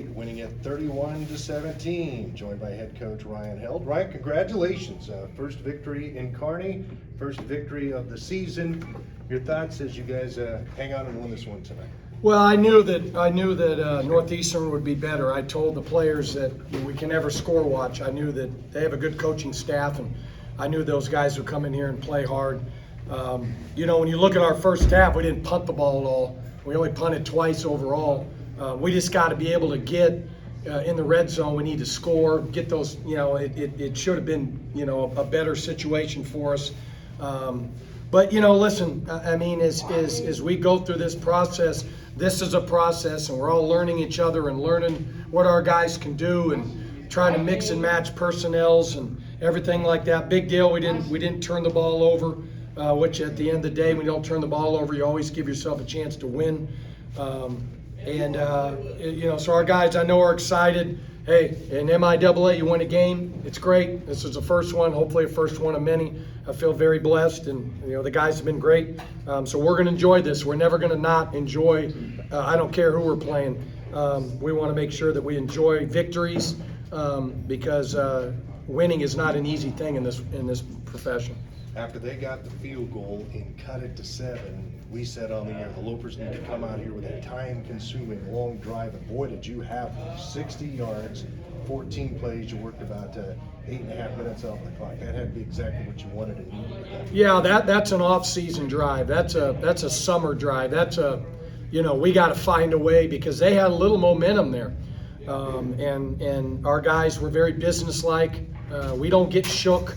State, winning it 31-17, joined by head coach Ryan Held. Ryan, congratulations. First victory in Kearney, first victory of the season. Your thoughts as you guys hang on and win this one tonight? Well, I knew that Northeastern would be better. I told the players that we can never score watch. I knew that they have a good coaching staff, and I knew those guys would come in here and play hard. You know, when you look at our first half, we didn't punt the ball at all. We only punted twice overall. We just got to be able to get in the red zone. We need to score, get those. You know, it should have been, you know, a better situation for us. But you know, listen. I mean, as we go through this process, this is a process, and we're all learning each other and learning what our guys can do, and trying to mix and match personnels and everything like that. Big deal. We didn't turn the ball over, which at the end of the day, when you don't turn the ball over, you always give yourself a chance to win. You know, so our guys, I know, are excited. Hey, in MIAA, you win a game. It's great. This is the first one, hopefully a first one of many. I feel very blessed, and you know, the guys have been great. So we're going to enjoy this. We're never going to not enjoy. I don't care who we're playing. We want to make sure that we enjoy victories because winning is not an easy thing in this profession. After they got the field goal and cut it to 7, we said on the air, the Lopers need to come out here with a time-consuming long drive, and boy, did you have 60 yards, 14 plays. You worked about 8.5 minutes off the clock. That had to be exactly what you wanted and needed. Yeah, that's an off-season drive. That's a summer drive. That's you know, we got to find a way because they had a little momentum there, and our guys were very businesslike. We don't get shook.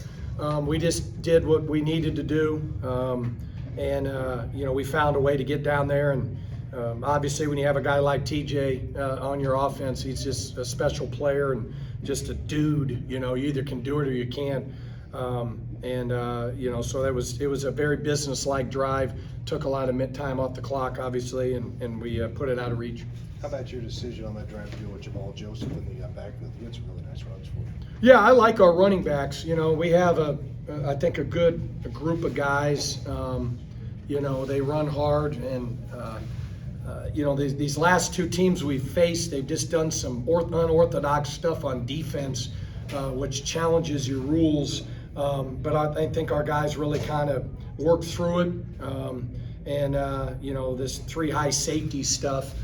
We just did what we needed to do, you know, we found a way to get down there. And obviously, when you have a guy like TJ on your offense, he's just a special player and just a dude. You know, you either can do it or you can't. You know, so it was a very business-like drive. Took a lot of time off the clock, obviously, and we put it out of reach. How about your decision on that drive to go with Jamal Joseph in the backfield? He had some really nice runs for you. Yeah, I like our running backs. You know, we have I think a group of guys. You know, they run hard, and you know, these last two teams we've faced, they've just done some unorthodox stuff on defense, which challenges your rules. But I think our guys really kind of worked through it, you know, this 3 high safety stuff.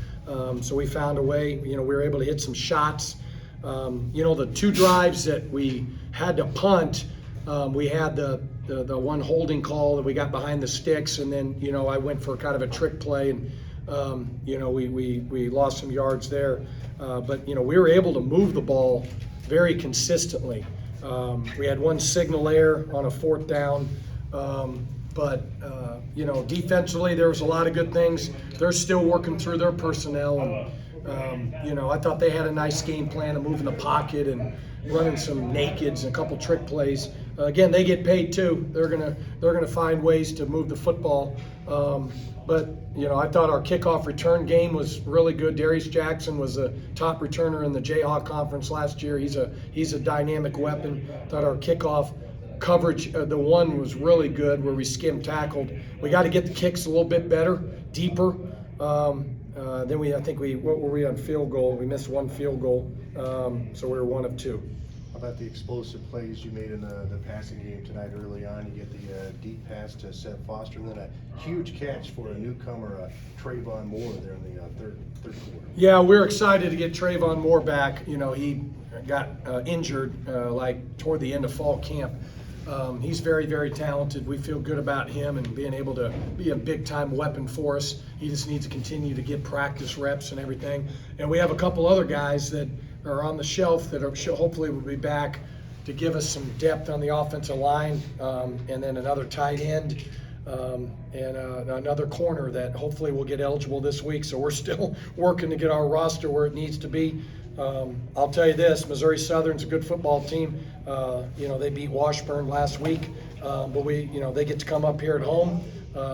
So we found a way. You know, we were able to hit some shots. You know, the 2 drives that we had to punt, we had the one holding call that we got behind the sticks, and then, you know, I went for kind of a trick play, and you know, we lost some yards there. But you know, we were able to move the ball very consistently. We had 1 signal error on a 4th down. You know, defensively, there was a lot of good things. They're still working through their personnel, and you know, I thought they had a nice game plan of moving the pocket and running some nakeds and a couple trick plays. Again, they get paid too. They're gonna find ways to move the football. But you know, I thought our kickoff return game was really good. Darius Jackson was a top returner in the Jayhawk Conference last year. He's a dynamic weapon. Thought our kickoff coverage, the one was really good where we skim tackled. We got to get the kicks a little bit better, deeper. Then what were we on field goal? We missed 1 field goal, so we were 1 of 2. How about the explosive plays you made in the passing game tonight early on? You get the deep pass to Sept, and then a huge catch for a newcomer, Trayvon Moore, there in the third quarter. Yeah, we're excited to get Trayvon Moore back. You know, he got injured like toward the end of fall camp. He's very, very talented. We feel good about him and being able to be a big-time weapon for us. He just needs to continue to get practice reps and everything. And we have a couple other guys that are on the shelf that hopefully will be back to give us some depth on the offensive line, and then another tight end, and another corner that hopefully will get eligible this week. So we're still working to get our roster where it needs to be. I'll tell you this, Missouri Southern's a good football team. You know, they beat Washburn last week, but you know, they get to come up here at home,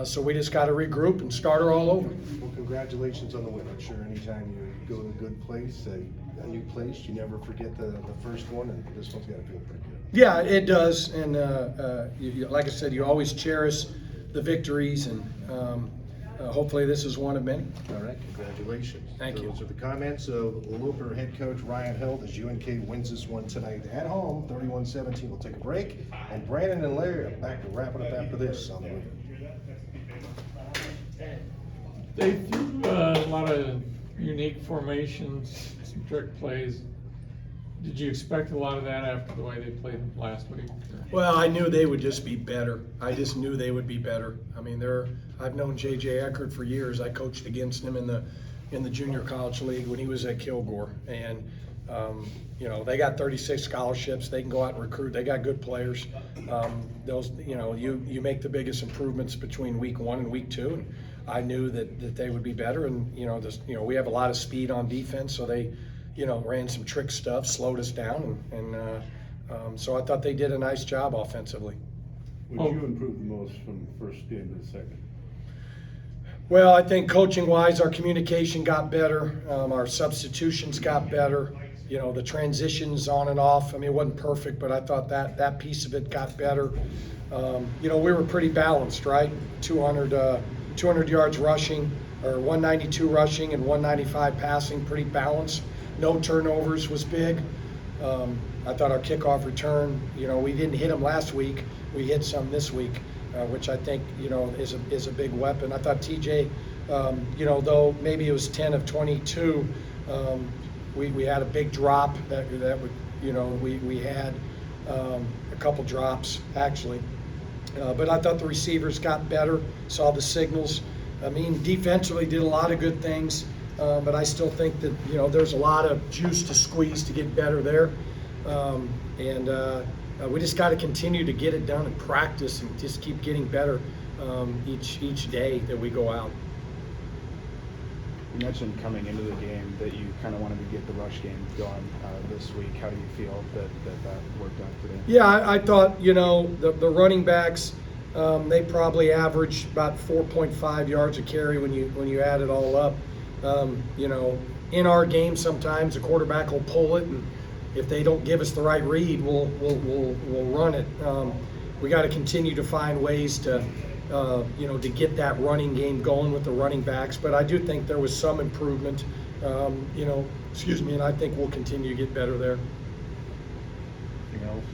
so we just got to regroup and start her all over. Well, congratulations on the win. I'm sure anytime you go to a good place, a new place, you never forget the first one, and this one's got to feel pretty good. Yeah, it does, and like I said, you always cherish the victories, and hopefully this is one of many. All right, congratulations. Thank you. Those are the comments of Loper head coach Ryan Held as UNK wins this one tonight at home, 31-17. We'll take a break, and Brandon and Larry are back to wrap it up after this on the move. They threw a lot of unique formations, some trick plays. Did you expect a lot of that after the way they played last week? Well, I knew they would just be better. I just knew they would be better. I mean, I've known J.J. Eckert for years. I coached against him in the junior college league when he was at Kilgore, and you know, they got 36 scholarships. They can go out and recruit. They got good players. You make the biggest improvements between week 1 and week 2. And I knew that they would be better. And we have a lot of speed on defense, so they ran some trick stuff, slowed us down, and so I thought they did a nice job offensively. Would you improve the most from the first game to the second? Well, I think coaching-wise, our communication got better. Our substitutions got better. The transitions on and off. I mean, it wasn't perfect, but I thought that piece of it got better. We were pretty balanced, right? 200 yards rushing, or 192 rushing and 195 passing, pretty balanced. No turnovers was big. I thought our kickoff return, we didn't hit them last week. We hit some this week, which I think, is a big weapon. I thought TJ, though maybe it was 10 of 22, we had a big drop that would, we had a couple drops actually. But I thought the receivers got better, saw the signals. I mean, defensively did a lot of good things, but I still think that, there's a lot of juice to squeeze to get better there. We just got to continue to get it done and practice and just keep getting better each day that we go out. You mentioned coming into the game that you kind of wanted to get the rush game going this week. How do you feel that worked out today? Yeah, I thought, the running backs, they probably averaged about 4.5 yards a carry when you add it all up. In our game, sometimes the quarterback will pull it, and if they don't give us the right read, we'll run it. We got to continue to find ways to get that running game going with the running backs. But I do think there was some improvement, and I think we'll continue to get better there. Anything else?